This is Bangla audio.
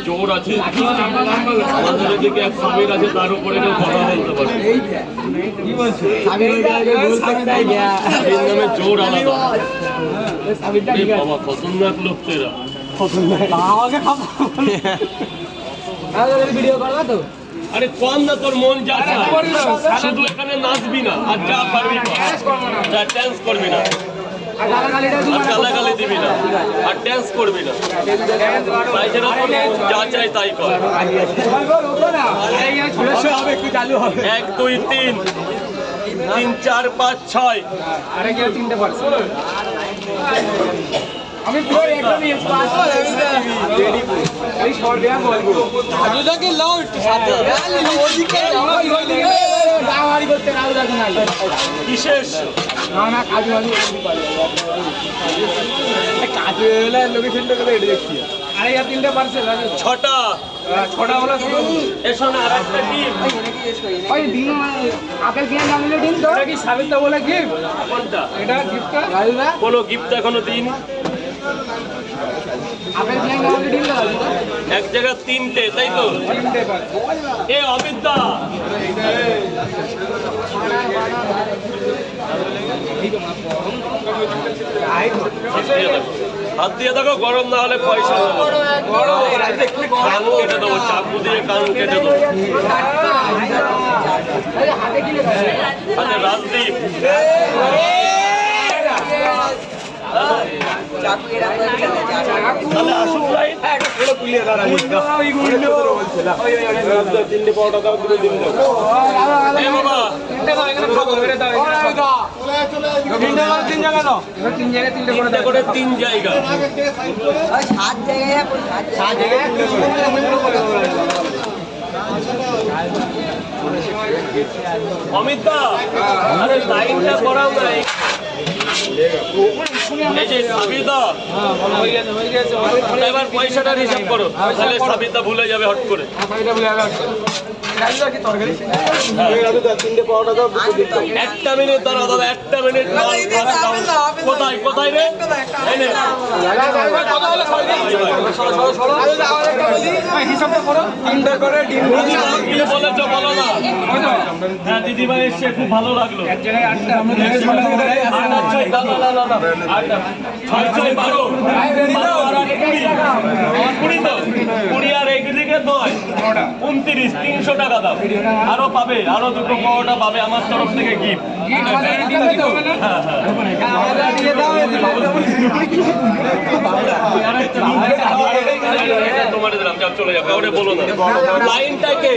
জোর আছে আমাদের দিকে এক সাবির আছে, তার উপরে কথা বলতে পারে। নামে জোর আলাদা। বাবা খতরনাক লোক তেরা। আরে কম না, তোর মন যা শুধু এখানে নাচবি না, আর যা পারবি যা ডান্স করবি না, আর গালাগালি দিবি না, আর ডান্স করবি না। তাই যেন তোর মন যা চাই তাই কর। 1 2 3 3 4 5 6 আমি পুরো একদম এই শর্ট দেয়া বলবো আজুদাকে লাও একটু সাথে ওদিকে গাওয়ারি করতে নাও দেখুন না বিশেষ না কাজু আমি কাজু এলে লোকেশনটা করে এটা দেখছি। আরে ইয়া 3টে পার্সেল আছে, 6টা হলো এসো না। আরেকটা টিম ওই দিন আপেল পেঁয়াজ আনলে দিন তো, এটা কি সাবিত্রা বলে গিফট? কোনটা? এটা গিফটটা গাইবা কোনো গিফট এখনো দিন। আপেল পেঁয়াজ আনলে দিন দাও এক জায়গা 3টে, তাই তো? 3টে পার্সেল এ অবিদ্যা হাত দিয়ে দেখো, গরম না হলে পয়সা কান কেটে দেবো, চাকু দিয়ে কান কেটে দেবো। আচ্ছা রাজদীপ তাহলে আসুন ভাই। তিন জায়গা অমিত দা, আরে লাইনটা করাও নাই। এই যে সাবিদা, এবার পয়সাটার হিসাব করো, তাহলে সাবিদা ভুলে যাবে হট করে। একটা মিনিট দাঁড়াও দাদা, একটা মিনিট। কোথায় কোথায় রে? বলেছ বলো না। হ্যাঁ দিদিভাই এসছে, খুব ভালো লাগলো। $29 300 টাকা দাও, আরো পাবে, আরো 2টো পাওয়াটা পাবে আমার তরফ থেকে গিফট। তোমার দিলাম, চলে যাবে, বলো না লাইনটাকে।